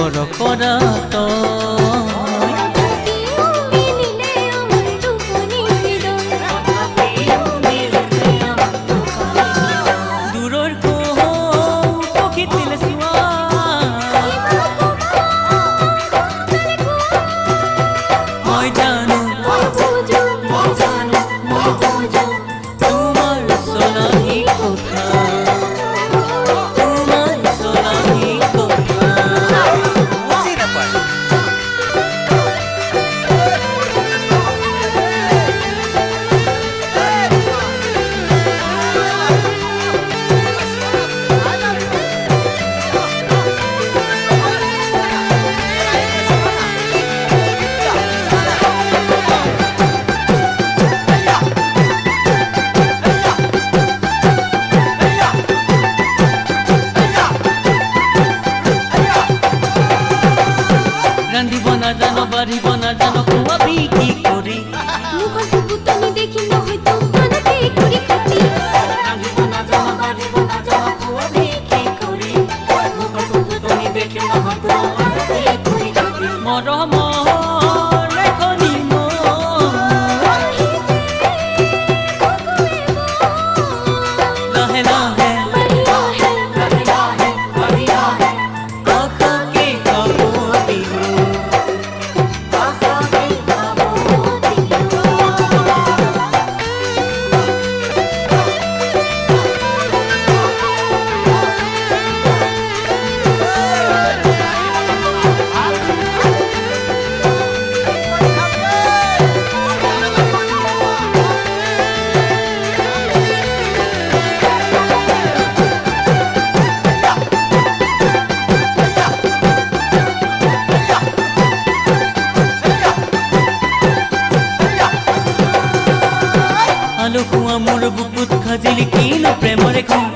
বৰ কৰা रांधिब नाजानो बाढ़िब नाजानो खुआ बिक्री करी मुखर पुतनी देखि न हयतो मानते करी खाती रांधिब नाजानो बाढ़िब नाजानो खुआ बिक्री करी मुखर पुतनी देखि न हयतो मानते करी खाती मरम লেখনি লাহে লাহে আলো খুয়া মোর বুকুত খাজিলি কিনো প্রেমরে ঘর